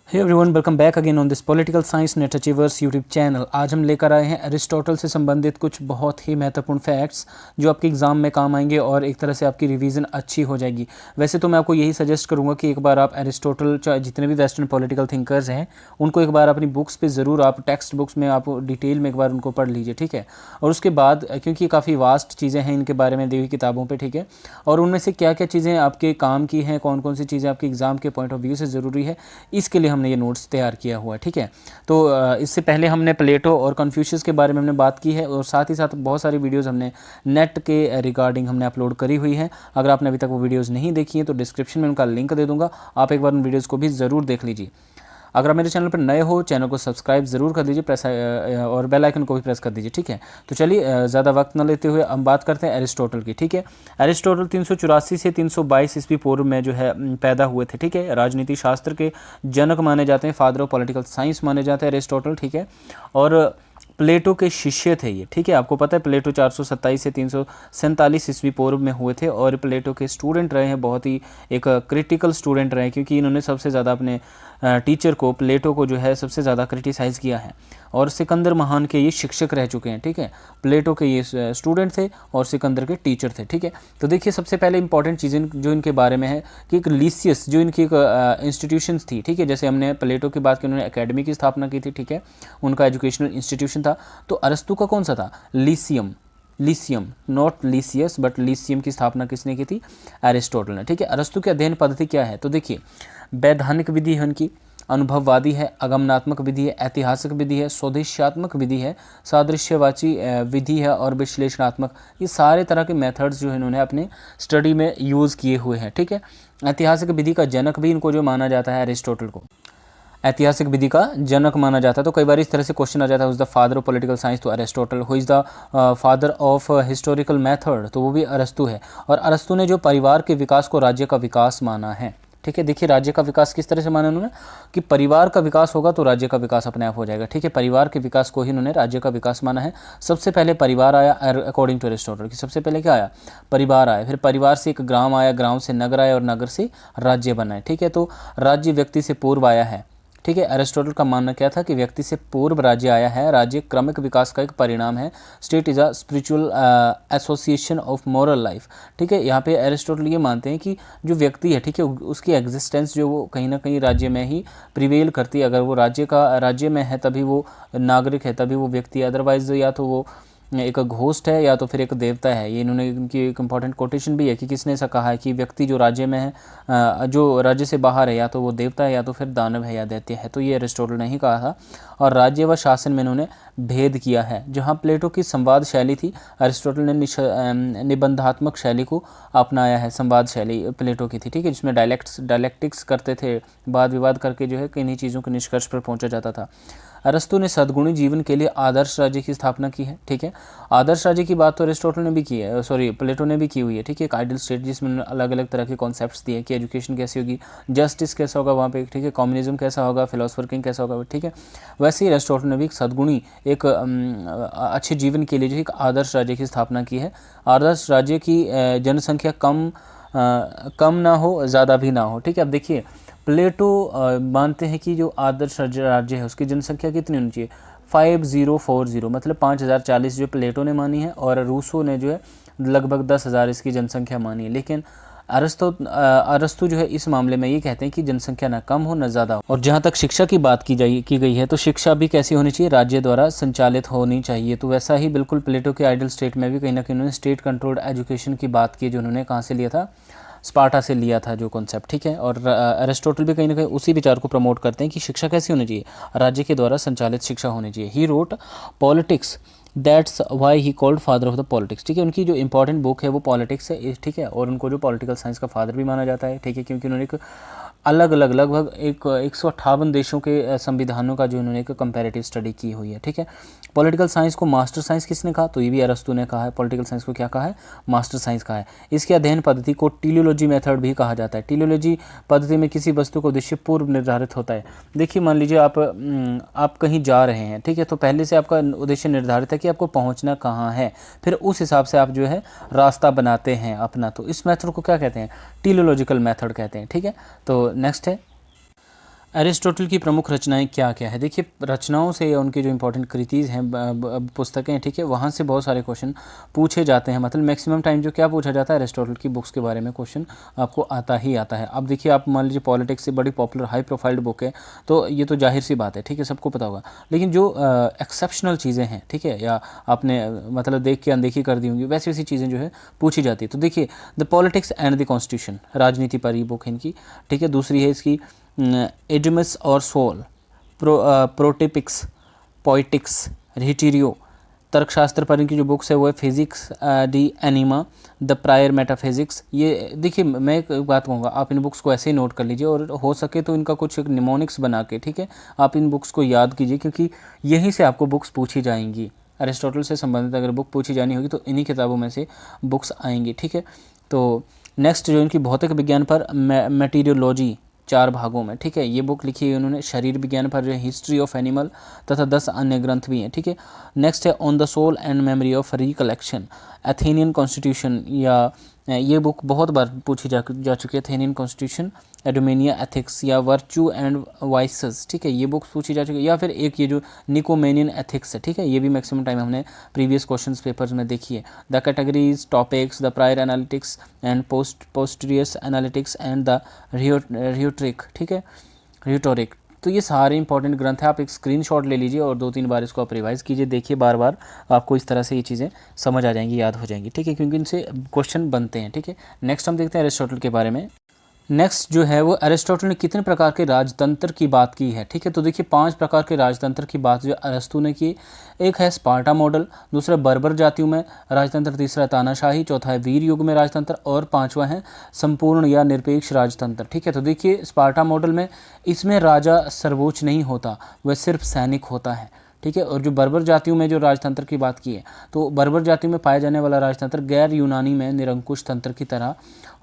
Hey everyone, welcome back again on this political science NET achievers YouTube channel. आज हम लेकर आए हैं अरिस्टोटल से संबंधित कुछ बहुत ही महत्वपूर्ण फैक्ट्स जो आपके एग्जाम में काम आएंगे और एक तरह से आपकी रिवीजन अच्छी हो जाएगी। वैसे तो मैं आपको यही सजेस्ट करूंगा कि एक बार आप अरिस्टोटल, जितने भी वेस्टर्न पॉलिटिकल थिंकर्स हैं, उनको एक बार अपनी बुक्स पे ज़रूर, आप टेक्स्ट बुक्स में आप डिटेल में एक बार उनको पढ़ लीजिए, ठीक है। और उसके बाद, क्योंकि काफ़ी वास्ट चीज़ें हैं इनके बारे में दी हुई किताबों पर, ठीक है, और उनमें से क्या क्या चीज़ें आपके काम की हैं, कौन कौन सी चीज़ें आपके एग्ज़ाम के पॉइंट ऑफ व्यू से ज़रूरी है, इसके लिए हमने ये नोट्स तैयार किया हुआ है, ठीक है। तो इससे पहले हमने प्लेटो और कन्फ्यूशियस के बारे में हमने बात की है और साथ ही साथ बहुत सारी वीडियोस हमने नेट के रिगार्डिंग हमने अपलोड करी हुई है। अगर आपने अभी तक वो वीडियोस नहीं देखी हैं तो डिस्क्रिप्शन में उनका लिंक दे दूंगा, आप एक बार उन वीडियोज़ को भी ज़रूर देख लीजिए। अगर आप मेरे चैनल पर नए हो, चैनल को सब्सक्राइब ज़रूर कर दीजिए, प्रेस और बेल आइकन को भी प्रेस कर दीजिए, ठीक है। तो चलिए ज़्यादा वक्त न लेते हुए हम बात करते हैं अरिस्टोटल की, ठीक है। अरिस्टोटल 384 से 322 ईस्वी पूर्व में जो है पैदा हुए थे, ठीक है। राजनीति शास्त्र के जनक माने जाते हैं, फादर ऑफ पॉलिटिकल साइंस माने जाते हैं अरिस्टोटल, ठीक है। और प्लेटो के शिष्य थे ये, ठीक है। आपको पता है प्लेटो 427 से 347 ईस्वी पूर्व में हुए थे और प्लेटो के स्टूडेंट रहे हैं, बहुत ही एक क्रिटिकल स्टूडेंट रहे हैं, क्योंकि इन्होंने सबसे ज़्यादा अपने टीचर को, प्लेटो को जो है सबसे ज़्यादा क्रिटिसाइज़ किया है। और सिकंदर महान के ये शिक्षक रह चुके हैं, ठीक है। प्लेटो के ये स्टूडेंट थे और सिकंदर के टीचर थे, ठीक है। तो देखिए, सबसे पहले इंपॉर्टेंट चीज़ें जो इनके बारे में है कि एक लीसियस जो इनकी एक इंस्टीट्यूशंस थी, ठीक है। जैसे हमने प्लेटो की बात की, उन्होंने एकेडमी की स्थापना की थी, ठीक है, उनका एजुकेशनल इंस्टीट्यूशन था। तो अरस्तु का कौन सा था? लीसियम, लीसियम, नॉट लीसियस बट लीसियम की स्थापना किसने की थी? एरिस्टोटल ने, ठीक है। अरस्तु की अध्ययन पद्धति क्या है? तो देखिए, वैधानिक विधि है उनकी, अनुभववादी है, आगमनात्मक विधि है, ऐतिहासिक विधि है, स्वदेशात्मक विधि है, सादृश्यवाची विधि है और विश्लेषणात्मक। ये सारे तरह के मेथड्स जो है इन्होंने अपने स्टडी में यूज़ किए हुए हैं, ठीक है। ऐतिहासिक विधि का जनक भी इनको जो माना जाता है अरिस्टोटल को, ऐतिहासिक विधि का जनक माना जाता है। तो कई बार इस तरह से क्वेश्चन आ जाता है, who is the father of political science? तो Aristotle. Who is the father of historical method? तो वो भी अरस्तु है। और अरस्तु ने जो परिवार के विकास को राज्य का विकास माना है, ठीक है। देखिए, राज्य का विकास किस तरह से माना उन्होंने कि परिवार का विकास होगा तो राज्य का विकास अपने आप हो जाएगा, ठीक है। परिवार के विकास को ही उन्होंने राज्य का विकास माना है। सबसे पहले परिवार आया, अकॉर्डिंग टू अरिस्टोटल, कि सबसे पहले क्या आया? परिवार आया, फिर परिवार से एक ग्राम आया, ग्राम से नगर आया और नगर से राज्य बना है, ठीक है। तो राज्य व्यक्ति से पूर्व आया है, ठीक है। अरिस्टोटल का मानना क्या था कि व्यक्ति से पूर्व राज्य आया है, राज्य क्रमिक विकास का एक परिणाम है। State is a spiritual association of moral life, ठीक है। यहाँ पे अरिस्टोटल ये मानते हैं कि जो व्यक्ति है, ठीक है, उसकी एग्जिस्टेंस जो वो कहीं ना कहीं राज्य में ही प्रिवेल करती है। अगर वो राज्य में है तभी वो नागरिक है, तभी वो व्यक्ति, अदरवाइज या तो वो एक घोस्ट है या तो फिर एक देवता है। ये इन्होंने, इनकी एक इंपॉर्टेंट कोटेशन भी है कि किसने ऐसा कहा है कि व्यक्ति जो राज्य में है, जो राज्य से बाहर है, या तो वो देवता है या तो फिर दानव है या दैत्य है। तो ये अरिस्टोटल ने ही कहा था। और राज्य व शासन में इन्होंने भेद किया है। जहाँ प्लेटो की संवाद शैली थी, अरिस्टोटल ने निबंधात्मक शैली को अपनाया है। संवाद शैली प्लेटो की थी, ठीक है, जिसमें डायलेक्टिक्स करते थे, वाद विवाद करके जो है किन्हीं चीज़ों के निष्कर्ष पर पहुँचा जाता था। अरस्तु ने सद्गुणी जीवन के लिए आदर्श राज्य की स्थापना की है, ठीक है। आदर्श राज्य की बात तो अरिस्टोटल ने भी की है, प्लेटो ने भी की हुई है, ठीक है। एक आइडियल स्टेट जिसमें अलग अलग तरह के कॉन्सेप्ट्स दिए कि एजुकेशन कैसी होगी, जस्टिस कैसा होगा वहाँ पे, ठीक है, कम्युनिज्म कैसा होगा, फिलोसफर किंग कैसा होगा, ठीक है। वैसे ही अरिस्टोटल ने भी एक सद्गुणी, एक अच्छे जीवन के लिए जो एक आदर्श राज्य की स्थापना की है। आदर्श राज्य की जनसंख्या कम ना हो, ज़्यादा भी ना हो, ठीक है। अब देखिए, प्लेटो मानते हैं कि जो आदर्श राज्य है उसकी जनसंख्या कितनी होनी चाहिए? 5040, मतलब 5040 जो प्लेटो ने मानी है, और रूसो ने जो है लगभग 10,000 इसकी जनसंख्या मानी है। लेकिन अरस्तु जो है इस मामले में ये कहते हैं कि जनसंख्या ना कम हो ना ज़्यादा हो। और जहाँ तक शिक्षा की बात की गई है, तो शिक्षा भी कैसी होनी चाहिए? राज्य द्वारा संचालित होनी चाहिए। तो वैसा ही बिल्कुल प्लेटो के आइडियल स्टेट में भी कहीं ना कहीं उन्होंने स्टेट कंट्रोल्ड एजुकेशन की बात की, जो उन्होंने कहाँ से लिया था? स्पार्टा से लिया था जो कॉन्सेप्ट, ठीक है। और अरिस्टोटल भी कहीं ना कहीं उसी विचार को प्रमोट करते हैं कि शिक्षा कैसी होनी चाहिए? राज्य के द्वारा संचालित शिक्षा होनी चाहिए। He wrote politics, that's why he called father of the politics, ठीक है। उनकी जो इंपॉर्टेंट बुक है वो पॉलिटिक्स है, ठीक है। और उनको जो पॉलिटिकल साइंस का फादर भी माना जाता है, ठीक है, क्योंकि उन्होंने एक अलग अलग लगभग 158 देशों के संविधानों का जो उन्होंने एक कंपैरेटिव स्टडी की हुई है, ठीक है। पॉलिटिकल साइंस को मास्टर साइंस किसने कहा? तो ये भी अरस्तु ने कहा है। पॉलिटिकल साइंस को क्या कहा है? मास्टर साइंस कहा है। इसके अध्ययन पद्धति को टीलियोलॉजी मेथड भी कहा जाता है। टीलियोलॉजी पद्धति में किसी वस्तु का उद्देश्य पूर्व निर्धारित होता है। देखिए, मान लीजिए आप कहीं जा रहे हैं, ठीक है, तो पहले से आपका उद्देश्य निर्धारित है कि आपको पहुंचना कहाँ है, फिर उस हिसाब से आप जो है रास्ता बनाते हैं अपना। तो इस मेथड को क्या कहते हैं? टीलियोलॉजिकल मेथड कहते हैं, ठीक है। तो नेक्स्ट है, अरिस्टोटल की प्रमुख रचनाएं क्या क्या है? देखिए, रचनाओं से या उनकी जो इंपॉर्टेंट कृतिज़ हैं, पुस्तकें हैं, ठीक है, वहाँ से बहुत सारे क्वेश्चन पूछे जाते हैं। मतलब मैक्सिमम टाइम जो क्या पूछा जाता है, अरिस्टोटल की बुक्स के बारे में क्वेश्चन आपको आता ही आता है। अब देखिए, आप मान लीजिए पॉलिटिक्स से बड़ी पॉपुलर हाई प्रोफाइल्ड बुक है, तो ये तो जाहिर सी बात है, ठीक है, सबको पता होगा। लेकिन जो एक्सेप्शनल चीज़ें हैं, ठीक है, या आपने मतलब देख के अनदेखी कर दी होंगी, वैसी वैसी चीज़ें जो है पूछी जाती है। तो देखिए, the politics and the constitution, राजनीति पर ये बुक है इनकी, ठीक है। दूसरी है इसकी एडमस और सोल, प्रोटिपिक्स, पोइटिक्स, रिटिरियो। तर्कशास्त्र पर इनकी जो बुक्स है वो है physics de anima, the prior metaphysics. ये देखिए, मैं एक बात कहूँगा, आप इन बुक्स को ऐसे ही नोट कर लीजिए, और हो सके तो इनका कुछ एक निमोनिक्स बना के, ठीक है, आप इन बुक्स को याद कीजिए, क्योंकि यहीं से आपको बुक्स पूछी जाएंगी। अरिस्टोटल से संबंधित अगर बुक पूछी जानी होगी तो इन्हीं किताबों में से बुक्स आएंगी, ठीक है। तो नेक्स्ट जो इनकी भौतिक विज्ञान पर मेटीरियोलॉजी, 4 भागों में, ठीक है, ये बुक लिखी है उन्होंने। शरीर विज्ञान पर जो है हिस्ट्री ऑफ एनिमल तथा 10 अन्य ग्रंथ भी हैं, ठीक है। नेक्स्ट है on the soul and memory of recollection, Athenian constitution, या ये बुक बहुत बार पूछी जा चुकी है, एथेनियन कॉन्स्टिट्यूशन, एडोमेनिया एथिक्स, या वर्च्यू एंड वाइसेस, ठीक है, ये बुक्स पूछी जा चुकी है। या फिर एक ये जो निकोमेनियन एथिक्स है, ठीक है, ये भी मैक्सिमम टाइम हमने प्रीवियस क्वेश्चंस पेपर्स में देखी है। The categories, topics, the prior analytics and posterior analytics and the rhetoric, ठीक है, रियोटोरिक। तो ये सारे इंपॉर्टेंट ग्रंथ हैं। आप एक स्क्रीनशॉट ले लीजिए और 2-3 बार इसको आप रिवाइज कीजिए, देखिए बार बार, आपको इस तरह से ये चीज़ें समझ आ जाएंगी, याद हो जाएंगी, ठीक है, क्योंकि इनसे क्वेश्चन बनते हैं, ठीक है। नेक्स्ट हम देखते हैं अरिस्टोटल के बारे में। नेक्स्ट जो है वो अरिस्टोटल ने कितने प्रकार के राजतंत्र की बात की है, ठीक है। तो देखिए, 5 प्रकार के राजतंत्र की बात जो अरस्तु ने की। एक है स्पार्टा मॉडल, दूसरा बर्बर जातियों में राजतंत्र, तीसरा तानाशाही, चौथा है वीर युग में राजतंत्र, और 5वां है संपूर्ण या निरपेक्ष राजतंत्र, ठीक है। तो देखिए, स्पार्टा मॉडल में इसमें राजा सर्वोच्च नहीं होता, वह सिर्फ सैनिक होता है, ठीक है। और जो बर्बर जातियों में जो राजतंत्र की बात की है, तो बर्बर जातियों में पाया जाने वाला राजतंत्र गैर यूनानी में निरंकुश तंत्र की तरह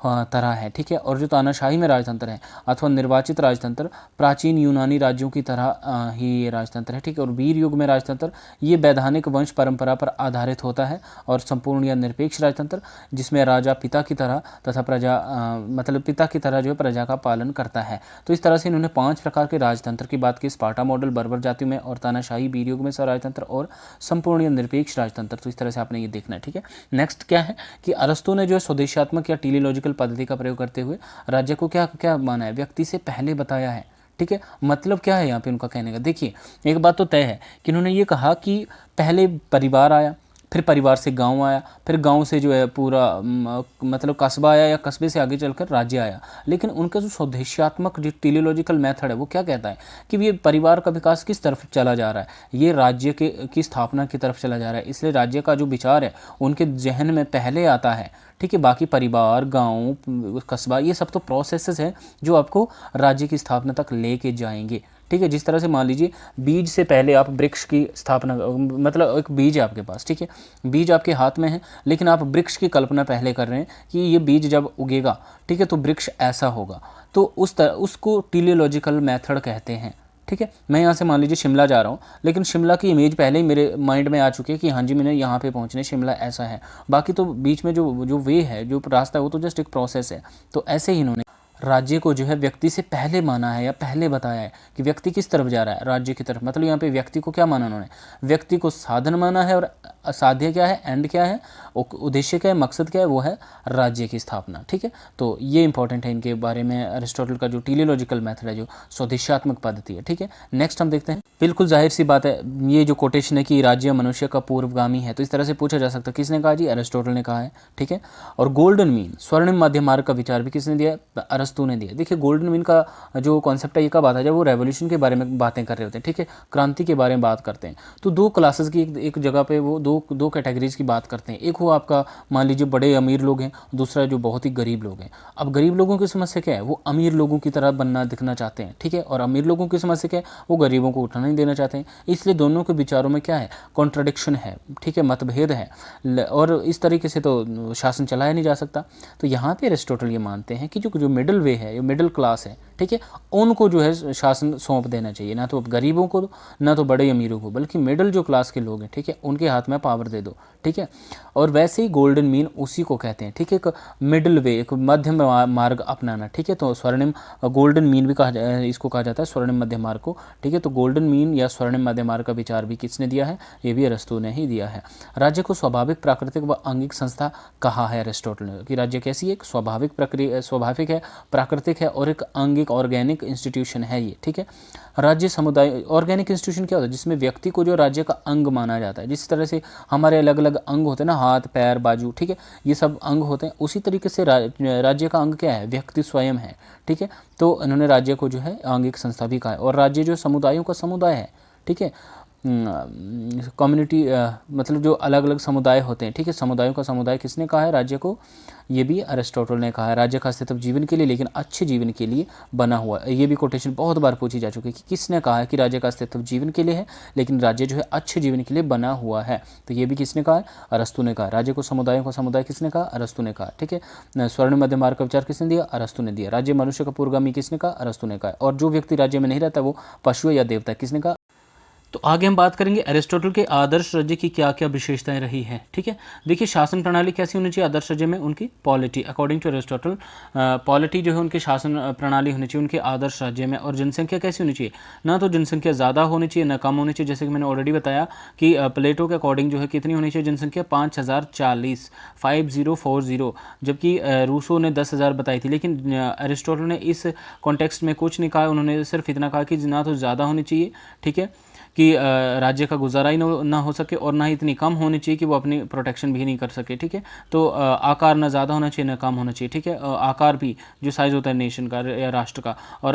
है, ठीक है। और जो तानाशाही में राजतंत्र है अथवा निर्वाचित राजतंत्र, प्राचीन यूनानी राज्यों की तरह ही ये राजतंत्र है, ठीक है। और वीर युग में राजतंत्र ये वैधानिक वंश परंपरा पर आधारित होता है। और संपूर्ण या निरपेक्ष राजतंत्र जिसमें राजा पिता की तरह तथा प्रजा मतलब पिता की तरह जो है प्रजा का पालन करता है। तो इस तरह से इन्होंने 5 प्रकार के राजतंत्र की बात की, स्पार्टा मॉडल, बर्बर जातियों में, और तानाशाही, वीर युग में राजतंत्र, और संपूर्ण या निरपेक्ष राजतंत्र। तो इस तरह से आपने ये देखना है, ठीक है। नेक्स्ट क्या है कि अरस्तु ने जो है स्वदेशात्मक या टेलीलॉजिकल पद्धति का प्रयोग करते हुए राज्य को क्या क्या माना है, व्यक्ति से पहले बताया है, ठीक है। मतलब क्या है यहाँ पे उनका कहने का, देखिए, एक बात तो तय है कि उन्होंने ये कहा कि पहले परिवार आया, फिर परिवार से गांव आया, फिर गांव से जो है पूरा मतलब कस्बा आया, या कस्बे से आगे चलकर राज्य आया। लेकिन उनका जो स्वदेशात्मक जो टेलीलॉजिकल मेथड है वो क्या कहता है कि ये परिवार का विकास किस तरफ चला जा रहा है, ये राज्य की स्थापना की तरफ चला जा रहा है। इसलिए राज्य का जो विचार है उनके जहन में पहले आता है, ठीक है। बाकी परिवार, गांव, कस्बा, ये सब तो प्रोसेसेस हैं जो आपको राज्य की स्थापना तक लेके जाएंगे, ठीक है। जिस तरह से मान लीजिए बीज से पहले आप वृक्ष की स्थापना, मतलब एक बीज है आपके पास, ठीक है, बीज आपके हाथ में है, लेकिन आप वृक्ष की कल्पना पहले कर रहे हैं कि ये बीज जब उगेगा, ठीक है, तो वृक्ष ऐसा होगा। तो उस तरह उसको टेलीलॉजिकल मेथड कहते हैं, ठीक है। मैं यहाँ से मान लीजिए शिमला जा रहा हूँ, लेकिन शिमला की इमेज पहले ही मेरे माइंड में आ चुकी है कि हाँ जी, मैंने यहाँ पे पहुँचने, शिमला ऐसा है। बाकी तो बीच में जो वे है, जो रास्ता है, वो तो जस्ट एक प्रोसेस है। तो ऐसे ही इन्होंने राज्य को जो है व्यक्ति से पहले माना है, या पहले बताया है कि व्यक्ति किस तरफ जा रहा है, राज्य की तरफ। मतलब यहाँ पे व्यक्ति को क्या माना उन्होंने, व्यक्ति को साधन माना है, और साध्य क्या है, एंड क्या है, उद्देश्य क्या है, मकसद क्या है, वो है राज्य की स्थापना, ठीक है। तो ये इंपॉर्टेंट है इनके बारे में, अरिस्टोटल का जो टेलीलॉजिकल मेथड है, जो स्वदेशात्मक पद्धति है, ठीक है। नेक्स्ट हम देखते हैं। बिल्कुल जाहिर सी बात है, ये जो कोटेशन है कि राज्य मनुष्य का पूर्वगामी है, तो इस तरह से पूछा जा सकता है किसने कहा जी, अरिस्टोटल ने कहा है, ठीक है। और गोल्डन मीन, स्वर्णिम मध्य मार्ग का विचार भी किसने दिया, अरस्तु ने दिया। देखिए, गोल्डन मीन का जो कॉन्सेप्ट है ये कब आता है, जब वो रेवोल्यूशन के बारे में बातें कर रहे होते हैं, ठीक है, क्रांति के बारे में बात करते हैं। तो 2 क्लासेस की एक जगह पे वो दो कैटेगरीज की बात करते हैं। एक वो आपका मान लीजिए बड़े अमीर लोग हैं, दूसरा जो बहुत ही गरीब लोग हैं। अब गरीब लोगों की समस्या क्या है, वो अमीर लोगों की तरह बनना दिखना चाहते हैं, ठीक है। और अमीर लोगों की समस्या क्या है, वो गरीबों को उठाना नहीं देना चाहते हैं। इसलिए दोनों के विचारों में क्या है, कॉन्ट्रडिक्शन है, ठीक है, मतभेद है, और इस तरीके से तो शासन चलाया नहीं जा सकता। तो यहाँ पे अरिस्टोटल ये मानते हैं कि जो मिडिल वे है, ये मिडिल क्लास है, ठीक है, उनको जो है शासन सौंप देना चाहिए, ना तो गरीबों को, ना तो बड़े अमीरों को, बल्कि मिडिल जो क्लास के लोग हैं, ठीक है, उनके हाथ में पावर दे दो, ठीक है। और वैसे ही गोल्डन मीन उसी को कहते हैं, ठीक है, एक मिडिल वे, एक मध्यम मार्ग अपनाना, ठीक है। तो स्वर्णिम गोल्डन मीन भी इसको कहा जाता है, स्वर्णिम मध्य मार्ग को, ठीक है। तो गोल्डन मीन या स्वर्णिम मध्य मार्ग का विचार भी किसने दिया है? ये भी अरस्तु ने ही दिया है। राज्य को स्वाभाविक, प्राकृतिक व अंगिक संस्था कहा है अरिस्टोटल ने, कि राज्य कैसी एक स्वाभाविक प्रक्रिया, स्वाभाविक है, प्राकृतिक है और एक अंगिक ऑर्गेनिक इंस्टीट्यूशन है ये, ठीक है। राज्य समुदाय, ऑर्गेनिक इंस्टीट्यूशन क्या होता है? जिसमें व्यक्ति को जो राज्य का अंग माना जाता है, जिस तरह से हमारे अलग अलग अंग होते हैं ना, हाथ पैर बाजू, ठीक है, ये सब अंग होते हैं, उसी तरीके से राज्य का अंग क्या है? व्यक्ति स्वयं है, ठीक है। तो इन्होंने राज्य को जो है अंगिक संस्था भी कहा है। और राज्य जो समुदायों का समुदाय है, ठीक है, कम्युनिटी, मतलब जो अलग अलग समुदाय होते हैं, ठीक है, समुदायों का समुदाय किसने कहा है राज्य को? ये भी अरिस्टोटल ने कहा है। राज्य का अस्तित्व जीवन के लिए, लेकिन अच्छे जीवन के लिए बना हुआ है। ये भी कोटेशन बहुत बार पूछी जा चुकी है कि किसने कहा है कि राज्य का अस्तित्व जीवन के लिए है, लेकिन राज्य जो है अच्छे जीवन के लिए बना हुआ है। तो ये भी किसने कहा है? अरस्तु ने कहा। राज्य को समुदायों का समुदाय किसने कहा? अरस्तु ने कहा, ठीक है। स्वर्ण मध्य मार्ग का विचार किसने दिया? अरस्तु ने दिया। राज्य मनुष्य का पूर्वगामी किसने कहा? अरस्तु ने कहा। और जो व्यक्ति राज्य में नहीं रहता वो पशु या देवता, किसने कहा? तो आगे हम बात करेंगे अरिस्टोटल के आदर्श राज्य की क्या क्या विशेषताएं रही हैं, ठीक है। देखिए, शासन प्रणाली कैसी होनी चाहिए आदर्श राज्य में? उनकी polity, according to Aristotle, polity जो है उनकी शासन प्रणाली होनी चाहिए उनके आदर्श राज्य में। और जनसंख्या कैसी होनी चाहिए? ना तो जनसंख्या ज़्यादा होनी चाहिए ना कम होनी चाहिए, जैसे कि मैंने ऑलरेडी बताया कि प्लेटो के अकॉर्डिंग जो है कितनी होनी चाहिए जनसंख्या? 5040, 5040, जबकि रूसो ने 10,000 बताई थी। लेकिन अरिस्टोटल ने इस कॉन्टेक्स्ट में कुछ नहीं कहा, उन्होंने सिर्फ इतना कहा कि ना तो ज़्यादा होनी चाहिए, ठीक है, कि राज्य का गुजारा ही ना हो सके, और ना ही इतनी कम होनी चाहिए कि वो अपनी प्रोटेक्शन भी नहीं कर सके, ठीक है। तो आकार ना ज़्यादा होना चाहिए ना कम होना चाहिए, ठीक है। आकार भी जो साइज़ होता है नेशन का या राष्ट्र का, और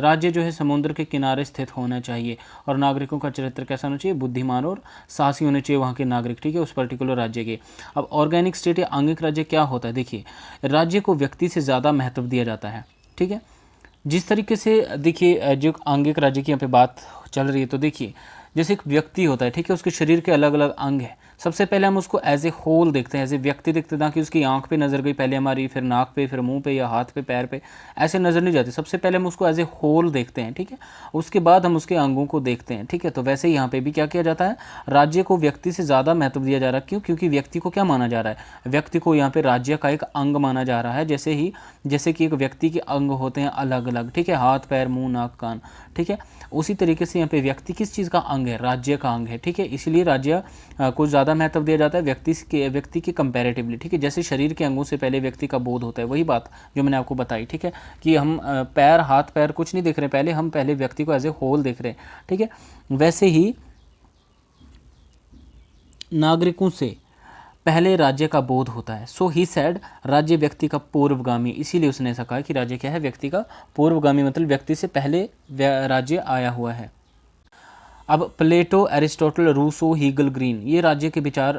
राज्य जो है समुद्र के किनारे स्थित होना चाहिए। और नागरिकों का चरित्र कैसा होना चाहिए? बुद्धिमान और साहसी होने चाहिए वहाँ के नागरिक, ठीक है, उस पर्टिकुलर राज्य के। अब ऑर्गेनिक स्टेट या अंगिक राज्य क्या होता है? देखिए, राज्य को व्यक्ति से ज़्यादा महत्व दिया जाता है, ठीक है। जिस तरीके से देखिए, जो आंगिक राज्य की यहाँ पे बात चल रही है, तो देखिए जैसे एक व्यक्ति होता है, ठीक है, उसके शरीर के अलग अलग अंग हैं। सबसे पहले हम उसको एज ए होल देखते हैं, एज ए व्यक्ति देखते हैं, ना कि उसकी आंख पे नज़र गई पहले हमारी, फिर नाक पे, फिर मुंह पे या हाथ पे, पैर पे, ऐसे नज़र नहीं जाती। सबसे पहले हम उसको एज ए होल देखते हैं, ठीक है, उसके बाद हम उसके अंगों को देखते हैं, ठीक है। तो वैसे यहाँ पे भी क्या किया जाता है? राज्य को व्यक्ति से ज़्यादा महत्व दिया जा रहा है। क्यों? क्योंकि व्यक्ति को क्या माना जा रहा है? व्यक्ति को यहाँ पे राज्य का एक अंग माना जा रहा है। जैसे कि एक व्यक्ति के अंग होते हैं अलग अलग, ठीक है, हाथ पैर मुँह नाक कान, ठीक है, उसी तरीके से यहाँ पे व्यक्ति किस चीज़ का अंग है? राज्य का अंग है, ठीक है। इसलिए राज्य को ज़्यादा महत्व दिया जाता है व्यक्ति के कंपैरेटिवली, ठीक है। जैसे शरीर के अंगों से पहले व्यक्ति का बोध होता है, वही बात जो मैंने आपको बताई, ठीक है, कि हम हाथ पैर कुछ नहीं देख रहे, पहले व्यक्ति को एज ए होल देख रहे हैं, ठीक है। वैसे ही नागरिकों से पहले राज्य का बोध होता है। सो ही सेड, राज्य व्यक्ति का पूर्वगामी, इसीलिए उसने ऐसा कहा कि राज्य क्या है? व्यक्ति का पूर्वगामी, मतलब व्यक्ति से पहले राज्य आया हुआ है। अब प्लेटो, एरिस्टोटल, रूसो, हीगल, ग्रीन, ये राज्य के विचार,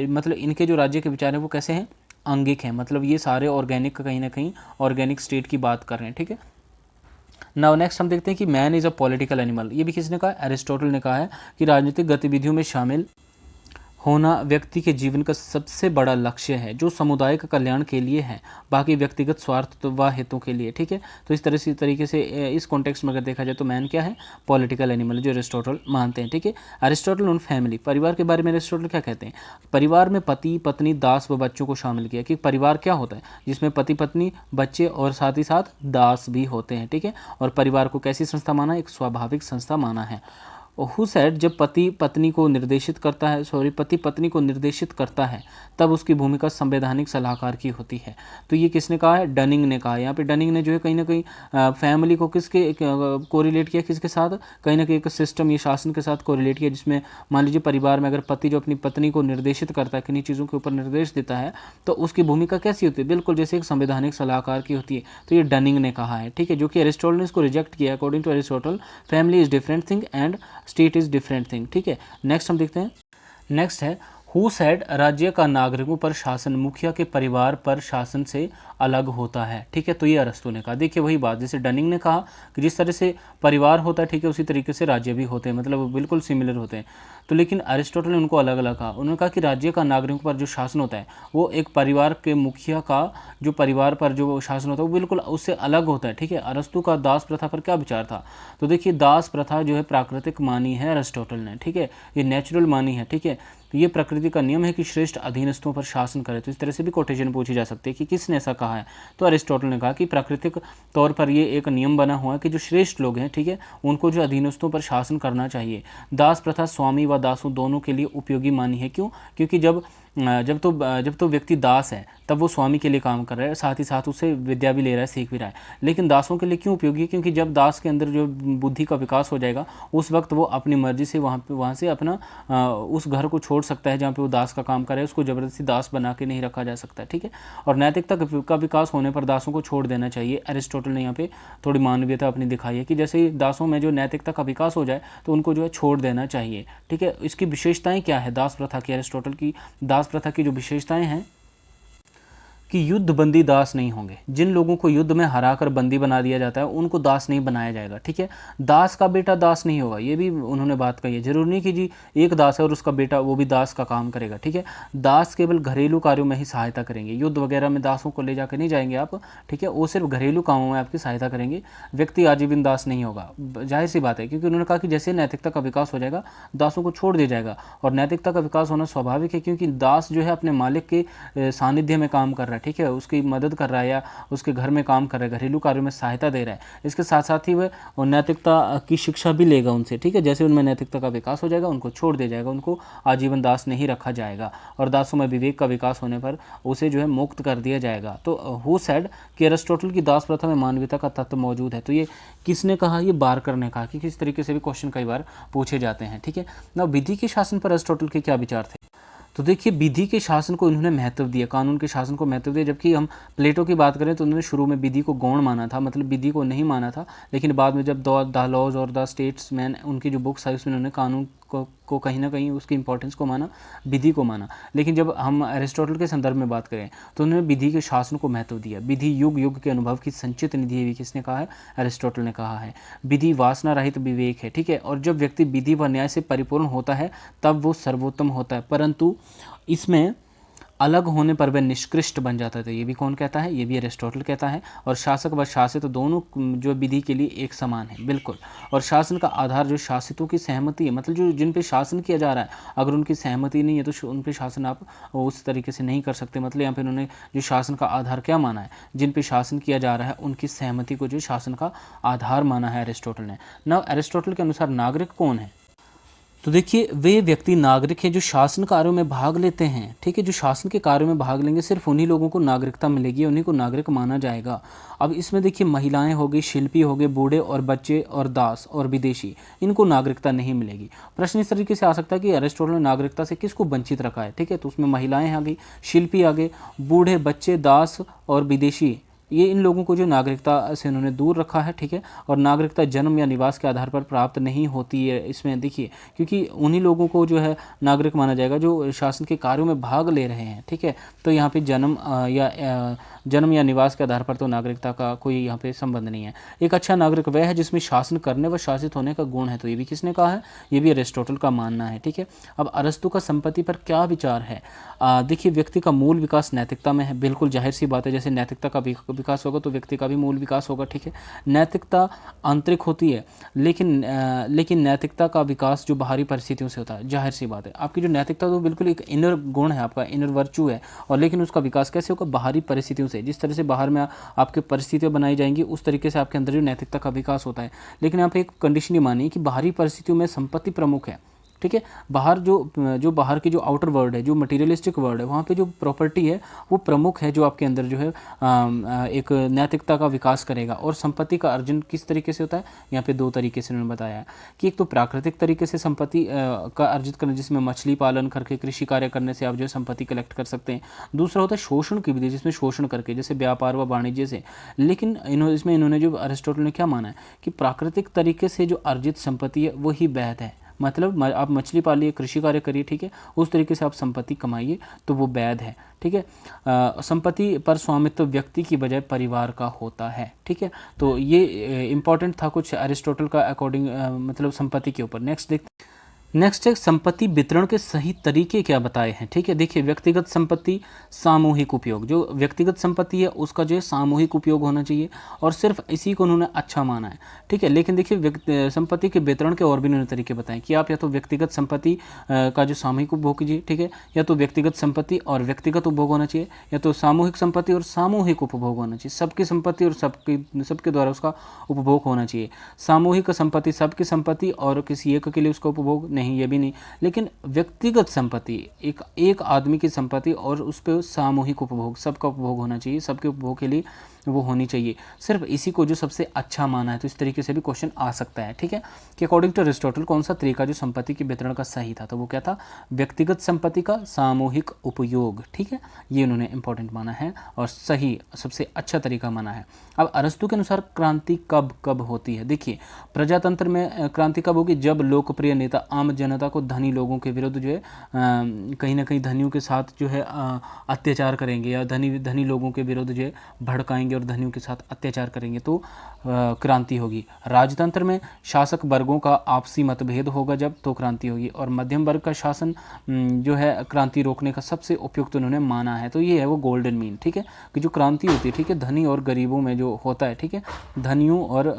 मतलब इनके जो राज्य के विचार हैं वो कैसे हैं? अंगिक हैं। मतलब ये सारे ऑर्गेनिक, कहीं ना कहीं ऑर्गेनिक स्टेट की बात कर रहे हैं, ठीक है। नाउ नेक्स्ट हम देखते हैं कि man is a political animal. ये भी किसने कहा? एरिस्टोटल ने कहा है कि राजनीतिक गतिविधियों में शामिल होना व्यक्ति के जीवन का सबसे बड़ा लक्ष्य है, जो समुदाय का कल्याण के लिए है, बाकी व्यक्तिगत स्वार्थ व हितों के लिए, ठीक है। तो इस तरीके से इस कॉन्टेक्स्ट में अगर देखा जाए तो मैन क्या है? पॉलिटिकल एनिमल, जो अरिस्टोटल मानते हैं, ठीक है। अरिस्टोटल ऑन फैमिली, परिवार के बारे में अरिस्टोटल क्या कहते हैं? परिवार में पति पत्नी दास व बच्चों को शामिल किया, कि परिवार क्या होता है? जिसमें पति पत्नी बच्चे और साथ ही साथ दास भी होते हैं, ठीक है। और परिवार को कैसी संस्था माना? एक स्वाभाविक संस्था माना है। हु सेड, जब पति पत्नी को निर्देशित करता है तब उसकी भूमिका संवैधानिक सलाहकार की होती है। तो ये किसने कहा है? डनिंग ने कहा। यहाँ पे डनिंग ने जो है कहीं ना कहीं फैमिली को किसके कोरिलेट किया? किसके साथ? कहीं ना कहीं एक सिस्टम या शासन के साथ कोरिलेट किया, जिसमें मान लीजिए परिवार में अगर पति जो अपनी पत्नी को निर्देशित करता है, किन्हीं चीज़ों के ऊपर निर्देश देता है, तो उसकी भूमिका कैसी होती है? बिल्कुल जैसे एक संवैधानिक सलाहकार की होती है। तो ये डनिंग ने कहा है, ठीक है, जो कि अरिस्टोटल ने इसको रिजेक्ट किया। According to Aristotle, family is different thing and state is different thing, ठीक है। नेक्स्ट हम देखते हैं, नेक्स्ट है हु सेड, राज्य का नागरिकों पर शासन मुखिया के परिवार पर शासन से अलग होता है, ठीक है। तो ये अरस्तु ने कहा। देखिए वही बात जैसे डनिंग ने कहा कि जिस तरह से परिवार होता है, ठीक है, उसी तरीके से राज्य भी होते हैं, मतलब वो बिल्कुल सिमिलर होते हैं। तो लेकिन अरिस्टोटल ने उनको अलग अलग कहा। उन्होंने कहा कि राज्य का नागरिकों पर जो शासन होता है वो एक परिवार के मुखिया का जो परिवार पर जो शासन होता है वो बिल्कुल उससे अलग होता है, ठीक है। अरस्तु का दास प्रथा पर क्या विचार था? तो देखिए दास प्रथा जो है प्राकृतिक मानी है अरिस्टोटल ने, ठीक है, ये नेचुरल मानी है, ठीक है। तो ये प्रकृति का नियम है कि श्रेष्ठ अधीनस्थों पर शासन करे। तो इस तरह से भी कोटेशन पूछी जा सकती है कि किसने ऐसा कहा है। तो अरिस्टोटल ने कहा कि प्राकृतिक तौर पर ये एक नियम बना हुआ है कि जो श्रेष्ठ लोग हैं, ठीक है, उनको जो अधीनस्थों पर शासन करना चाहिए। दास प्रथा स्वामी व दासों दोनों के लिए उपयोगी मानी है। क्यों? क्योंकि जब तो व्यक्ति दास है तब वो स्वामी के लिए काम कर रहा है, साथ ही साथ उसे विद्या भी ले रहा है, सीख भी रहा है। लेकिन दासों के लिए क्यों उपयोगी है? क्योंकि जब दास के अंदर जो बुद्धि का विकास हो जाएगा उस वक्त वो अपनी मर्जी से वहाँ से अपना उस घर को छोड़ सकता है जहाँ पे वो दास का काम कर रहा है। उसको ज़बरदस्ती दास बना के नहीं रखा जा सकता, ठीक है। और नैतिकता का विकास होने पर दासों को छोड़ देना चाहिए। अरिस्टोटल ने यहाँ पे थोड़ी मानवीयता अपनी दिखाई है कि जैसे ही दासों में जो नैतिकता का विकास हो जाए तो उनको जो है छोड़ देना चाहिए, ठीक है। इसकी विशेषताएं क्या है दास प्रथा की? अरिस्टोटल की दास प्रथा की जो विशेषताएं हैं कि युद्ध बंदी दास नहीं होंगे। जिन लोगों को युद्ध में हराकर बंदी बना दिया जाता है उनको दास नहीं बनाया जाएगा, ठीक है। दास का बेटा दास नहीं होगा, ये भी उन्होंने बात कही है। जरूरी नहीं कि जी एक दास है और उसका बेटा वो भी दास का काम करेगा, ठीक है। दास केवल घरेलू कार्यों में ही सहायता करेंगे, युद्ध वगैरह में दासों को ले जाकर नहीं जाएंगे आप, ठीक है। वो सिर्फ घरेलू कामों में आपकी सहायता करेंगे। व्यक्ति आजीवन दास नहीं होगा, जाहिर सी बात है, क्योंकि उन्होंने कहा कि जैसे नैतिकता का विकास हो जाएगा दासों को छोड़ दिया जाएगा। और नैतिकता का विकास होना स्वाभाविक है क्योंकि दास जो है अपने मालिक के सानिध्य में काम कर रहा है, ठीक है, उसकी मदद कर रहा है या उसके घर में काम कर रहा है, घरेलू कार्यों में सहायता दे रहा है। इसके साथ साथ ही वह नैतिकता की शिक्षा भी लेगा उनसे, ठीक है। जैसे उनमें नैतिकता का विकास हो जाएगा उनको छोड़ दिया जाएगा, उनको आजीवन दास नहीं रखा जाएगा और दासों में विवेक का विकास होने पर उसे जो है मुक्त कर दिया जाएगा। तो हु सेड कि अरिस्टोटल की दास प्रथा में मानवीयता का तत्व मौजूद है। तो ये किसने कहा? ये बारकर ने कहा, कि किस तरीके से भी क्वेश्चन कई बार पूछे जाते हैं, ठीक है ना। विधि के शासन पर अरिस्टोटल के क्या विचार थे? तो देखिए विधि के शासन को इन्होंने महत्व दिया, कानून के शासन को महत्व दिया। जबकि हम प्लेटो की बात करें तो उन्होंने शुरू में विधि को गौण माना था, मतलब विधि को नहीं माना था। लेकिन बाद में जब द लॉज और द स्टेट्समैन उनकी जो बुक्स आई उसमें उन्होंने कानून को कहीं ना कहीं उसकी इंपॉर्टेंस को माना, विधि को माना। लेकिन जब हम अरिस्टोटल के संदर्भ में बात करें तो उन्होंने विधि के शासन को महत्व दिया। विधि युग युग के अनुभव की संचित निधि है, किसने कहा है? अरिस्टोटल ने कहा है। विधि वासना रहित विवेक है, ठीक है। और जब व्यक्ति विधि व न्याय से परिपूर्ण होता है तब वो सर्वोत्तम होता है, परंतु इसमें अलग होने पर वह निष्कृष्ट बन जाता था। ये भी कौन कहता है? ये भी अरिस्टोटल कहता है। और शासक व शासित दोनों जो विधि के लिए एक समान है, बिल्कुल। और शासन का आधार जो शासितों की सहमति है, मतलब जो जिन पे शासन किया जा रहा है, अगर उनकी सहमति नहीं है तो उन पे शासन आप उस तरीके से नहीं कर सकते। मतलब यहाँ पे उन्होंने जो शासन का आधार क्या माना है? जिन पे शासन किया जा रहा है उनकी सहमति को जो शासन का आधार माना है अरिस्टोटल ने। ना अरिस्टोटल के अनुसार नागरिक कौन है? तो देखिए वे व्यक्ति नागरिक हैं जो शासन कार्यों में भाग लेते हैं, ठीक है। जो शासन के कार्यों में भाग लेंगे सिर्फ उन्हीं लोगों को नागरिकता मिलेगी, उन्हीं को नागरिक माना जाएगा। अब इसमें देखिए महिलाएं हो गई, शिल्पी हो गए, बूढ़े और बच्चे और दास और विदेशी, इनको नागरिकता नहीं मिलेगी। प्रश्न इस तरीके से आ सकता है कि अरिस्टोटल ने नागरिकता से किसको वंचित रखा है, ठीक है। तो उसमें महिलाएं आ गई, शिल्पी आ गए, बूढ़े, बच्चे, दास और विदेशी, ये इन लोगों को जो नागरिकता से उन्होंने दूर रखा है, ठीक है। और नागरिकता जन्म या निवास के आधार पर प्राप्त नहीं होती है इसमें देखिए, क्योंकि उन्हीं लोगों को जो है नागरिक माना जाएगा जो शासन के कार्यों में भाग ले रहे हैं, ठीक है। तो यहाँ पे जन्म या निवास के आधार पर तो नागरिकता का कोई यहाँ पे संबंध नहीं है। एक अच्छा नागरिक वह है जिसमें शासन करने व शासित होने का गुण है। तो ये भी किसने कहा है? ये भी अरिस्टोटल का मानना है, ठीक है। अब अरस्तु का संपत्ति पर क्या विचार है? देखिए व्यक्ति का मूल विकास नैतिकता में है, बिल्कुल जाहिर सी बात है। जैसे नैतिकता का विकास होगा तो व्यक्ति का भी मूल विकास होगा, ठीक है। नैतिकता आंतरिक होती है, लेकिन नैतिकता का विकास जो बाहरी परिस्थितियों से होता है, जाहिर सी बात है। आपकी जो नैतिकता तो बिल्कुल एक इनर गुण है, आपका इनर वर्चू है, और लेकिन उसका विकास कैसे होगा? बाहरी परिस्थितियों से। जिस तरह से बाहर में आपके परिस्थितियाँ बनाई जाएंगी उस तरीके से आपके अंदर जो नैतिकता का विकास होता है। लेकिन यहाँ पे एक कंडीशन ये मानिए कि बाहरी परिस्थितियों में संपत्ति प्रमुख है, ठीक है। बाहर जो बाहर की जो आउटर वर्ल्ड है, जो मटेरियलिस्टिक वर्ल्ड है, वहाँ पे जो प्रॉपर्टी है वो प्रमुख है, जो आपके अंदर जो है एक नैतिकता का विकास करेगा। और संपत्ति का अर्जन किस तरीके से होता है? यहाँ पे दो तरीके से उन्होंने बताया है कि एक तो प्राकृतिक तरीके से संपत्ति का अर्जित करना, जिसमें मछली पालन करके, कृषि कार्य करने से आप जो है संपत्ति कलेक्ट कर सकते हैं। दूसरा होता है शोषण की विधि, जिसमें शोषण करके, जैसे व्यापार व वाणिज्य से। लेकिन इन्होंने जो अरिस्टोटल ने क्या माना है कि प्राकृतिक तरीके से जो अर्जित संपत्ति है वही वैध है, मतलब आप मछली पालिए, कृषि कार्य करिए, ठीक है, उस तरीके से आप संपत्ति कमाइए तो वो वैध है, ठीक है। संपत्ति पर स्वामित्व व्यक्ति की बजाय परिवार का होता है, ठीक है। तो ये इंपॉर्टेंट था कुछ अरिस्टोटल का अकॉर्डिंग, मतलब संपत्ति के ऊपर। नेक्स्ट है संपत्ति वितरण के सही तरीके क्या बताए हैं, ठीक है। देखिए, व्यक्तिगत संपत्ति, सामूहिक उपयोग। जो व्यक्तिगत संपत्ति है उसका जो है सामूहिक उपयोग होना चाहिए और सिर्फ इसी को उन्होंने अच्छा माना है, ठीक है। लेकिन देखिए, संपत्ति के वितरण के और भी उन्होंने तरीके बताए कि आप या तो व्यक्तिगत संपत्ति का जो सामूहिक उपभोग कीजिए, ठीक है, या तो व्यक्तिगत संपत्ति और व्यक्तिगत उपभोग होना चाहिए, या तो सामूहिक संपत्ति और सामूहिक उपभोग होना चाहिए। सबकी संपत्ति और सबके द्वारा उसका उपभोग होना चाहिए। सामूहिक संपत्ति सबकी संपत्ति और किसी एक के लिए उसका उपभोग नहीं, ये भी नहीं। लेकिन व्यक्तिगत संपत्ति एक आदमी की संपत्ति और उस पर सामूहिक उपभोग, सबका उपभोग होना चाहिए, सबके उपभोग के लिए वो होनी चाहिए। सिर्फ इसी को जो सबसे अच्छा माना है। तो इस तरीके से भी क्वेश्चन आ सकता है, ठीक है, कि अकॉर्डिंग टू अरिस्टोटल कौन सा तरीका जो संपत्ति के वितरण का सही था, तो वो क्या था, व्यक्तिगत संपत्ति का सामूहिक उपयोग, ठीक है। ये उन्होंने इंपॉर्टेंट माना है और सही सबसे अच्छा तरीका माना है। अब अरस्तु के अनुसार क्रांति कब कब होती है। देखिए, प्रजातंत्र में क्रांति कब होगी, जब लोकप्रिय नेता आम जनता को धनी लोगों के विरुद्ध जो है कहीं ना कहीं धनियों के साथ जो है अत्याचार करेंगे, या धनी लोगों के विरुद्ध जो है भड़काएंगे और धनियों के साथ अत्याचार करेंगे, तो क्रांति होगी। राजतंत्र में शासक वर्गों का आपसी मतभेद होगा जब, तो क्रांति होगी। और मध्यम वर्ग का शासन जो है क्रांति रोकने का सबसे उपयुक्त उन्होंने माना है। तो ये है वो गोल्डन मीन, ठीक है, कि जो क्रांति होती है, ठीक है, धनी और गरीबों में जो होता है, ठीक है, धनियों और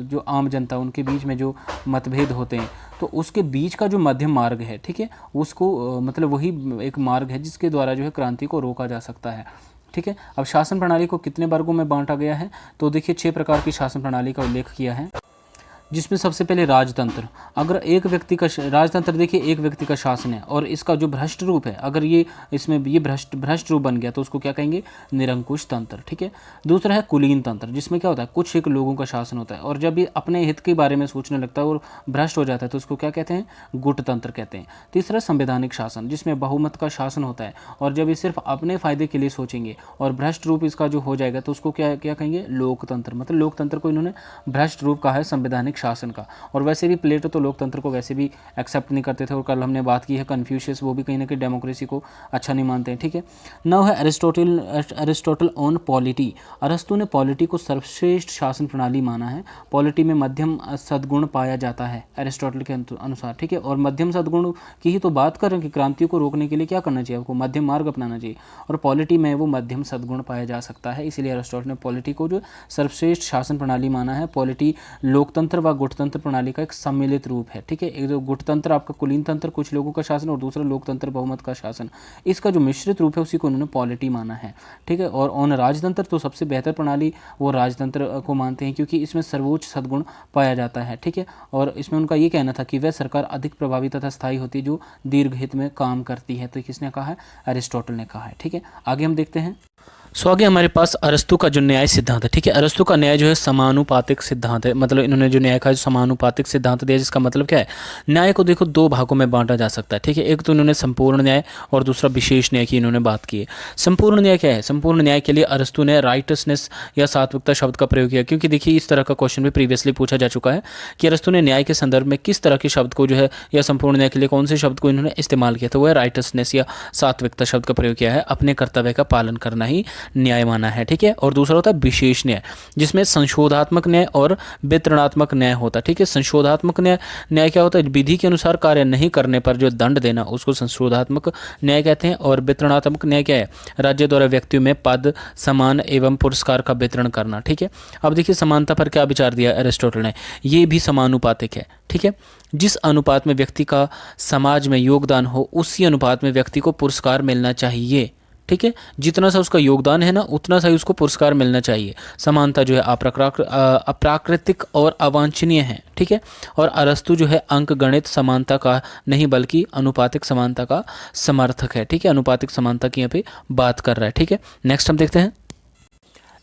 जो आम जनता उनके बीच में जो मतभेद होते हैं, तो उसके बीच का जो मध्यम मार्ग है, ठीक है, उसको मतलब वही एक मार्ग है जिसके द्वारा जो है क्रांति को रोका जा सकता है, ठीक है। अब शासन प्रणाली को कितने वर्गों में बांटा गया है, तो देखिए 6 प्रकार की शासन प्रणाली का उल्लेख किया है, जिसमें सबसे पहले राजतंत्र। अगर एक व्यक्ति का राजतंत्र, देखिए, एक व्यक्ति का शासन है और इसका जो भ्रष्ट रूप है, अगर ये इसमें ये भ्रष्ट रूप बन गया तो उसको क्या कहेंगे, निरंकुश तंत्र, ठीक है। दूसरा है कुलीन तंत्र, जिसमें क्या होता है, कुछ एक लोगों का शासन होता है और जब ये अपने हित के बारे में सोचने लगता है और भ्रष्ट हो जाता है तो उसको क्या कहते हैं, गुट तंत्र कहते हैं। तीसरा संवैधानिक शासन, जिसमें बहुमत का शासन होता है और जब ये सिर्फ अपने फायदे के लिए सोचेंगे और भ्रष्ट रूप इसका जो हो जाएगा तो उसको क्या क्या कहेंगे, लोकतंत्र। मतलब लोकतंत्र को इन्होंने भ्रष्ट रूप कहा है संवैधानिक शासन का। और वैसे भी प्लेटो तो लोकतंत्र को वैसे भी एक्सेप्ट नहीं करते थे और कल हमने बात की है कन्फ्यूशियस, वो भी कहीं ना कहीं डेमोक्रेसी को अच्छा नहीं मानते हैं, ठीक है। नौ है अरिस्टोटल ऑन पॉलिटी। अरस्तु ने पॉलिटी को सर्वश्रेष्ठ शासन प्रणाली माना है। पॉलिटी में मध्यम सद्गुण पाया जाता है अरिस्टोटल के अनुसार, ठीक है। और मध्यम सद्गुण की ही तो बात कर रहे हैं कि क्रांति को रोकने के लिए क्या करना चाहिए, आपको मध्यम मार्ग अपनाना चाहिए और पॉलिटी में वो मध्यम सद्गुण पाया जा सकता है। इसलिए अरिस्टोटल ने पॉलिटी को जो सर्वश्रेष्ठ शासन प्रणाली माना है। पॉलिटी लोकतंत्र व गुटतंत्र प्रणाली का एक सम्मिलित रूप है, ठीक है। एक जो गुटतंत्र आपका कुलीन तंत्र, कुछ लोगों का शासन, और दूसरा लोकतंत्र बहुमत का शासन, इसका जो मिश्रित रूप है उसी को उन्होंने पॉलिटी माना है, ठीक है। और ऑन राजतंत्र, तो सबसे बेहतर प्रणाली वो राजतंत्र को मानते हैं क्योंकि इसमें सर्वोच्च सद्गुण पाया जाता है, ठीक है। और इसमें उनका ये कहना था कि वह सरकार अधिक प्रभावी तथा स्थायी होती है जो दीर्घ हित में काम करती है। तो किसने कहा है, अरिस्टोटल ने कहा है, ठीक है। आगे हम देखते हैं। आगे हमारे पास अरस्तु का जो न्याय सिद्धांत है, ठीक है। अरस्तु का न्याय जो है समानुपातिक सिद्धांत है। मतलब इन्होंने जो न्याय का जो समानुपातिक सिद्धांत दिया, जिसका मतलब क्या है, न्याय को देखो 2 भागों में बांटा जा सकता है, ठीक है। एक तो इन्होंने संपूर्ण न्याय और दूसरा विशेष न्याय की इन्होंने बात की है। संपूर्ण न्याय क्या है, संपूर्ण न्याय के लिए अरस्तु ने राइटसनेस या सात्विकता शब्द का प्रयोग किया, क्योंकि देखिए इस तरह का क्वेश्चन भी प्रीवियसली पूछा जा चुका है कि अरस्तु ने न्याय के संदर्भ में किस तरह के शब्द को जो है, या संपूर्ण न्याय के लिए कौन से शब्द को इन्होंने इस्तेमाल किया, तो वह राइटसनेस या सात्विकता शब्द का प्रयोग किया है। अपने कर्तव्य का पालन करना ही न्याय माना है, ठीक है। और दूसरा होता है विशेष न्याय, जिसमें संशोधात्मक न्याय और वितरणात्मक न्याय होता है, ठीक है। संशोधात्मक न्याय क्या होता है, विधि के अनुसार कार्य नहीं करने पर जो दंड देना, उसको संशोधात्मक न्याय कहते हैं। और वितरणात्मक न्याय क्या है, राज्य द्वारा व्यक्तियों में पद, सम्मान एवं पुरस्कार का वितरण करना, ठीक है। अब देखिए समानता पर क्या विचार दिया अरिस्टोटल ने, ये भी समानुपातिक है, ठीक है। जिस अनुपात में व्यक्ति का समाज में योगदान हो उसी अनुपात में व्यक्ति को पुरस्कार मिलना चाहिए, ठीक है। जितना सा उसका योगदान है ना, उतना सा ही उसको पुरस्कार मिलना चाहिए। समानता जो है अप्राकृतिक और अवांछनीय है, ठीक है। और अरस्तु जो है अंक गणित समानता का नहीं बल्कि अनुपातिक समानता का समर्थक है, ठीक है। अनुपातिक समानता की यहाँ पे बात कर रहा है, ठीक है। नेक्स्ट हम देखते हैं।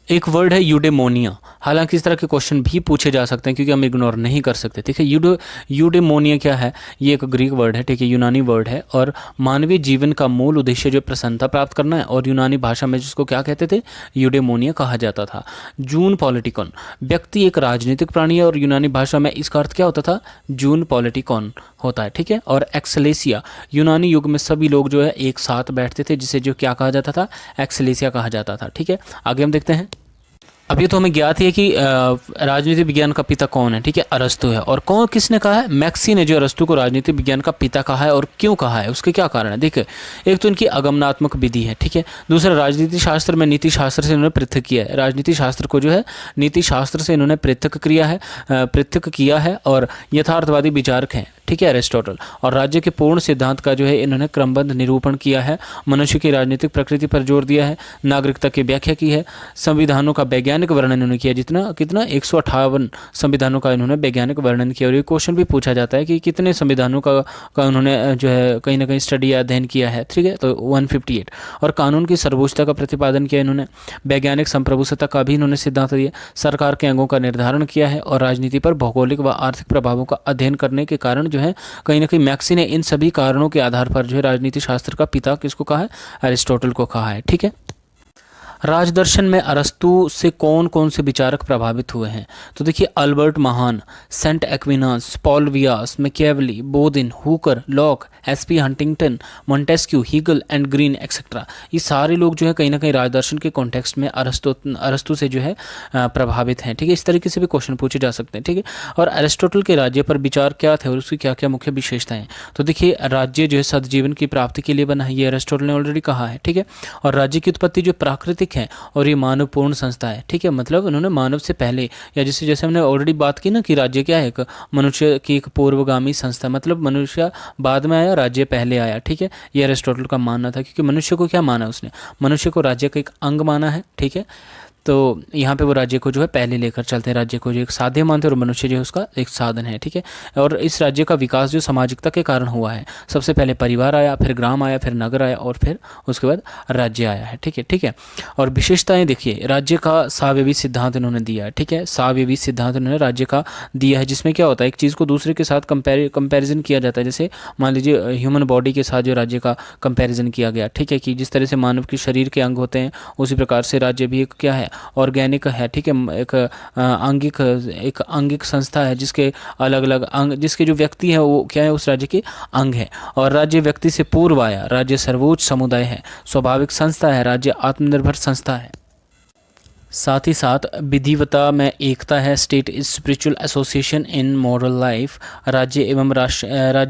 एक वर्ड है यूडेमोनिया। हालांकि इस तरह के क्वेश्चन भी पूछे जा सकते हैं क्योंकि हम इग्नोर नहीं कर सकते। ठीक है, यूडेमोनिया क्या है? ये एक ग्रीक वर्ड है, ठीक है, यूनानी वर्ड है, और मानवीय जीवन का मूल उद्देश्य जो प्रसन्नता प्राप्त करना है, और यूनानी भाषा में जिसको क्या कहते थे? यूडेमोनिया कहा जाता था। जून पॉलिटिकॉन, व्यक्ति एक राजनीतिक प्राणी है और यूनानी भाषा में इसका अर्थ क्या होता था? जून पॉलिटिकॉन होता है। ठीक है, और एक्सेलेसिया, यूनानी युग में सभी लोग जो है एक साथ बैठते थे, जिसे जो क्या कहा जाता था? एक्सेलेसिया कहा जाता था। ठीक है, आगे हम देखते हैं। अब ये तो हमें ज्ञात है कि राजनीति विज्ञान का पिता कौन है? ठीक है, अरस्तु है। और कौन, किसने कहा है? मैक्सी ने जो अरस्तु को राजनीति विज्ञान का पिता कहा है, और क्यों कहा है, उसके क्या कारण है? देखिए, एक तो इनकी आगमनात्मक विधि है। ठीक है, दूसरा राजनीति शास्त्र में नीति शास्त्र से इन्होंने पृथक किया है। राजनीति शास्त्र को जो है नीति शास्त्र से इन्होंने पृथक किया है, और यथार्थवादी विचारक हैं। ठीक है, अरिस्टोटल। और राज्य के पूर्ण सिद्धांत का जो है इन्होंने क्रमबद्ध निरूपण किया है, मनुष्य की राजनीतिक प्रकृति पर जोर दिया है, नागरिकता की व्याख्या की है, संविधानों का वैज्ञानिक वर्णन इन्होंने किया। कितना 158 संविधानों का इन्होंने वैज्ञानिक वर्णन किया। और ये क्वेश्चन भी पूछा जाता है कि कितने संविधानों का उन्होंने जो है कहीं ना कहीं स्टडी या अध्ययन किया है। ठीक है, तो 158। और कानून की सर्वोच्चता का प्रतिपादन किया इन्होंने, वैज्ञानिक संप्रभुसत्ता का भी इन्होंने सिद्धांत दिया, सरकार के अंगों का निर्धारण किया है, और राजनीति पर भौगोलिक व आर्थिक प्रभावों का अध्ययन करने के कारण जो है कहीं ना कहीं मैक्सी ने इन सभी कारणों के आधार पर जो है राजनीति शास्त्र का पिता किसको कहा है? अरिस्टोटल को कहा है। ठीक है, राजदर्शन में अरस्तु से कौन कौन से विचारक प्रभावित हुए हैं? तो देखिए, अल्बर्ट महान, सेंट एक्विनास, पॉल वियास, Machiavelli, Bodin, Hooker, Locke, SP Huntington, Montesquieu, Hegel and Green etcetera, ये सारे लोग जो है कहीं ना कहीं राजदर्शन के कॉन्टेक्स्ट में अरस्तु से जो है प्रभावित हैं। ठीक है, इस तरीके से भी क्वेश्चन पूछे जा सकते हैं। ठीक है, और अरिस्टोटल के राज्य पर विचार क्या थे और उसकी क्या क्या मुख्य विशेषताएं? तो देखिए, राज्य जो है सद्जीवन की प्राप्ति के लिए बना है, ये अरिस्टोटल ने ऑलरेडी कहा है। ठीक है, और राज्य की उत्पत्ति जो प्राकृतिक है और ये मानवपूर्ण संस्था है। ठीक है, मतलब उन्होंने मानव से पहले, या जैसे हमने ऑलरेडी बात की ना कि राज्य क्या है? एक मनुष्य की एक पूर्वगामी संस्था, मतलब मनुष्य बाद में आया, राज्य पहले आया। ठीक है, ये अरिस्टोटल का मानना था, क्योंकि मनुष्य को क्या माना उसने? मनुष्य को राज्य का एक अंग माना है। ठीक है, तो यहाँ पे वो राज्य को जो है पहले लेकर चलते हैं, राज्य को जो एक साध्य मानते हैं और मनुष्य जो है उसका एक साधन है। ठीक है, और इस राज्य का विकास जो सामाजिकता के कारण हुआ है, सबसे पहले परिवार आया, फिर ग्राम आया, फिर नगर आया, और फिर उसके बाद राज्य आया है। ठीक है, ठीक है, और विशेषताएं देखिए, राज्य का सावयवी सिद्धांत इन्होंने दिया है। ठीक है, सावयवी सिद्धांत इन्होंने राज्य का दिया है, जिसमें क्या होता है? एक चीज़ को दूसरे के साथ कंपेरिजन किया जाता है। जैसे मान लीजिए ह्यूमन बॉडी के साथ जो राज्य का कंपेरिजन किया गया। ठीक है, कि जिस तरह से मानव के शरीर के अंग होते हैं, उसी प्रकार से राज्य भी एक क्या है? ऑर्गेनिक है। ठीक है, एक अंगिक संस्था है, जिसके अलग अलग अंग, जिसके जो व्यक्ति है वो क्या है? उस राज्य के अंग है। और राज्य व्यक्ति से पूर्व आया, राज्य सर्वोच्च समुदाय है, स्वाभाविक संस्था है, राज्य आत्मनिर्भर संस्था है। साथ ही साथ विधिवता में एकता है, state is spiritual association in moral life, राज्य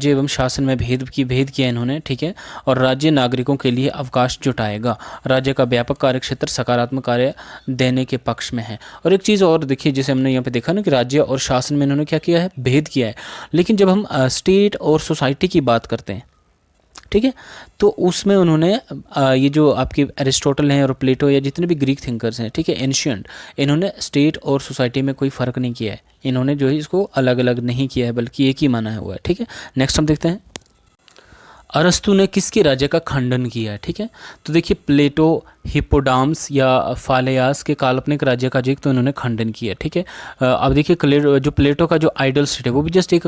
एवं शासन में भेद किया इन्होंने। ठीक है, और राज्य नागरिकों के लिए अवकाश जुटाएगा, राज्य का व्यापक कार्यक्षेत्र सकारात्मक कार्य देने के पक्ष में है। और एक चीज़ और देखिए, जैसे हमने यहाँ पे देखा ना कि राज्य और शासन में इन्होंने क्या किया है? भेद किया है। लेकिन जब हम स्टेट और सोसाइटी की बात करते हैं, ठीक है, तो उसमें उन्होंने ये जो आपके अरिस्टोटल हैं और प्लेटो या जितने भी ग्रीक थिंकर्स हैं, ठीक है, एंशियंट, इन्होंने स्टेट और सोसाइटी में कोई फ़र्क नहीं किया है। इन्होंने जो है इसको अलग अलग नहीं किया है, बल्कि एक ही माना हुआ है। ठीक है, नेक्स्ट हम देखते हैं, अरस्तु ने किसके राज्य का खंडन किया है? ठीक है, तो देखिए, प्लेटो, हिप्पोडाम्स या फालेयास के काल्पनिक राज्य का जो तो इन्होंने खंडन किया। ठीक है, अब देखिए, जो प्लेटो का जो आइडल स्टेट है वो भी जस्ट एक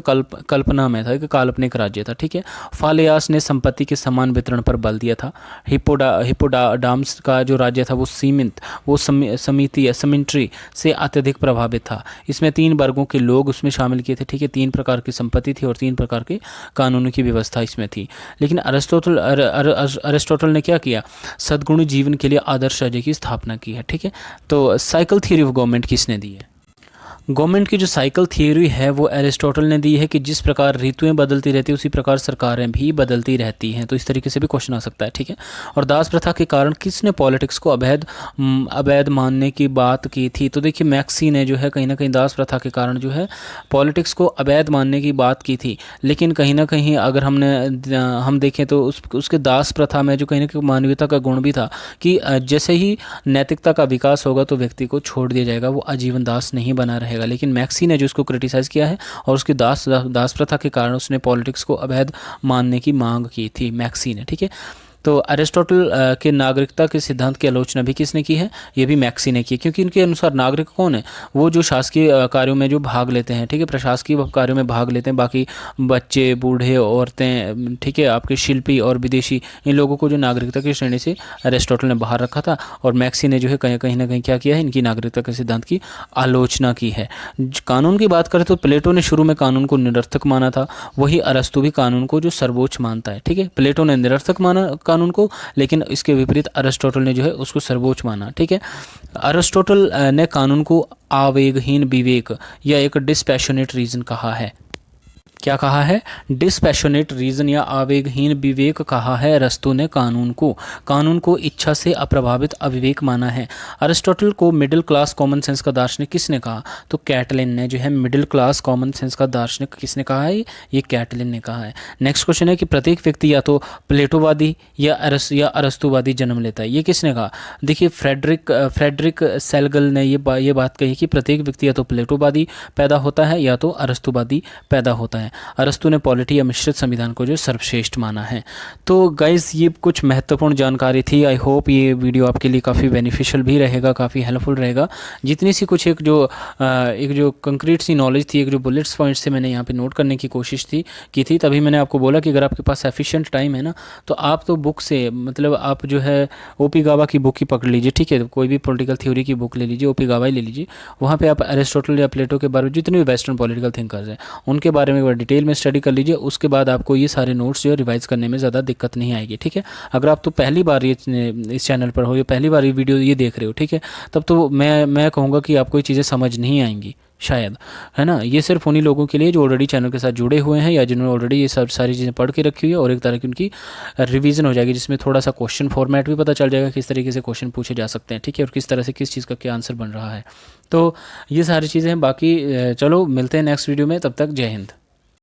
कल्पना में था, एक काल्पनिक राज्य था। ठीक है, फालेयास ने संपत्ति के समान वितरण पर बल दिया था। हिप्पोडाम्स का जो राज्य था वो समिति या समिट्री से अत्यधिक प्रभावित था। इसमें 3 वर्गों के लोग उसमें शामिल किए थे। ठीक है, 3 प्रकार की संपत्ति थी और 3 प्रकार के कानूनों की व्यवस्था इसमें थी। लेकिन अरिस्टोटल ने क्या किया? सद्गुणी जीवन के लिए आदर्श राज्य की स्थापना की है। ठीक है, तो साइकिल थ्योरी ऑफ गवर्नमेंट किसने दी है? गवर्नमेंट की जो साइकिल थ्योरी है वो एरिस्टोटल ने दी है कि जिस प्रकार ऋतुएं बदलती रहती है उसी प्रकार सरकारें भी बदलती रहती हैं। तो इस तरीके से भी क्वेश्चन आ सकता है। ठीक है, और दास प्रथा के कारण किसने पॉलिटिक्स को अवैध मानने की बात की थी? तो देखिए, मैक्सी ने जो है कहीं ना कहीं दास प्रथा के कारण जो है पॉलिटिक्स को अवैध मानने की बात की थी। लेकिन कहीं ना कहीं अगर हम देखें तो उसके दास प्रथा में जो कहीं ना कहीं मानवीयता का गुण भी था कि जैसे ही नैतिकता का विकास होगा तो व्यक्ति को छोड़ दिया जाएगा, वो आजीवन दास नहीं बना रहेगा। लेकिन मैक्सी ने जो उसको क्रिटिसाइज़ किया है और उसकी दास प्रथा के कारण उसने पॉलिटिक्स को अवैध मानने की मांग की थी मैक्सी ने। ठीक है, तो अरिस्टोटल के नागरिकता के सिद्धांत की आलोचना भी किसने की है? ये भी मैक्सी ने की है, क्योंकि इनके अनुसार नागरिक कौन है? वो जो शासकीय कार्यों में जो भाग लेते हैं, ठीक है, प्रशासकीय कार्यों में भाग लेते हैं। बाकी बच्चे, बूढ़े, औरतें, ठीक है, आपके शिल्पी और विदेशी, इन लोगों को जो नागरिकता की श्रेणी से अरिस्टोटल ने बाहर रखा था, और मैक्सी ने जो है कहीं ना कहीं क्या किया है, इनकी नागरिकता के सिद्धांत की आलोचना की है। कानून की बात करें तो प्लेटो ने शुरू में कानून को निरर्थक माना था, वही अरस्तु भी कानून को जो सर्वोच्च मानता है। ठीक है, प्लेटो ने निरर्थक माना कानून को, लेकिन इसके विपरीत अरिस्टोटल ने जो है उसको सर्वोच्च माना। ठीक है, अरिस्टोटल ने कानून को आवेगहीन विवेक या एक डिस्पैशनेट रीजन कहा है। क्या कहा है? डिस्पैशनेट रीजन या आवेगहीन विवेक कहा है अरस्तु ने कानून को इच्छा से अप्रभावित अविवेक माना है। अरिस्टोटल को मिडिल क्लास कॉमन सेंस का दार्शनिक किसने कहा? तो कैटलिन ने जो है मिडिल क्लास कॉमन सेंस का दार्शनिक किसने कहा है? ये कैटलिन ने कहा है। नेक्स्ट क्वेश्चन है कि प्रत्येक व्यक्ति या तो प्लेटोवादी या अरस्तुवादी जन्म लेता है। ये किसने कहा? देखिए, फ्रेडरिक सेलगल ने ये बात कही कि प्रत्येक व्यक्ति या तो प्लेटोवादी पैदा होता है या तो अरस्तुवादी पैदा होता है। अरस्तु ने पॉलिटी या मिश्रित संविधान को जो सर्वश्रेष्ठ माना है। तो गाइज, ये कुछ महत्वपूर्ण जानकारी थी। आई होप ये वीडियो आपके लिए काफ़ी बेनिफिशियल भी रहेगा, काफ़ी हेल्पफुल रहेगा। जितनी सी कुछ एक जो कंक्रीट सी नॉलेज थी, एक जो बुलेट्स पॉइंट्स से मैंने यहाँ पे नोट करने की कोशिश की थी, तभी मैंने आपको बोला कि अगर आपके पास एफिशिएंट टाइम है ना, तो आप तो बुक से, मतलब आप जो है ओपी गावा की बुक ही पकड़ लीजिए। ठीक है, कोई भी पॉलिटिकल थ्योरी की बुक ले लीजिए, ओपी गावा ही ले लीजिए। वहाँ पे आप अरिस्टोटल या प्लेटो के बारे में, जितने भी वेस्टर्न पॉलिटिकल थिंकर्स हैं, उनके बारे में डिटेल में स्टडी कर लीजिए। उसके बाद आपको ये सारे नोट्स जो है रिवाइज करने में ज़्यादा दिक्कत नहीं आएगी। ठीक है, अगर आप तो पहली बार ये इस चैनल पर हो या पहली बार ये वीडियो ये देख रहे हो, ठीक है, तब तो मैं कहूँगा कि आपको ये चीज़ें समझ नहीं आएंगी शायद, है ना। ये सिर्फ उन्हीं लोगों के लिए जो ऑलरेडी चैनल के साथ जुड़े हुए हैं या जिन्होंने ऑलरेडी ये सब सारी चीज़ें पढ़ के रखी हुई है, और एक तरह की उनकी रिवीजन हो जाएगी, जिसमें थोड़ा सा क्वेश्चन फॉर्मेट भी पता चल जाएगा, किस तरीके से क्वेश्चन पूछे जा सकते हैं। ठीक है, और किस तरह से किस चीज़ का क्या आंसर बन रहा है। तो ये सारी चीज़ें हैं। बाकी चलो मिलते हैं नेक्स्ट वीडियो में, तब तक जय हिंद।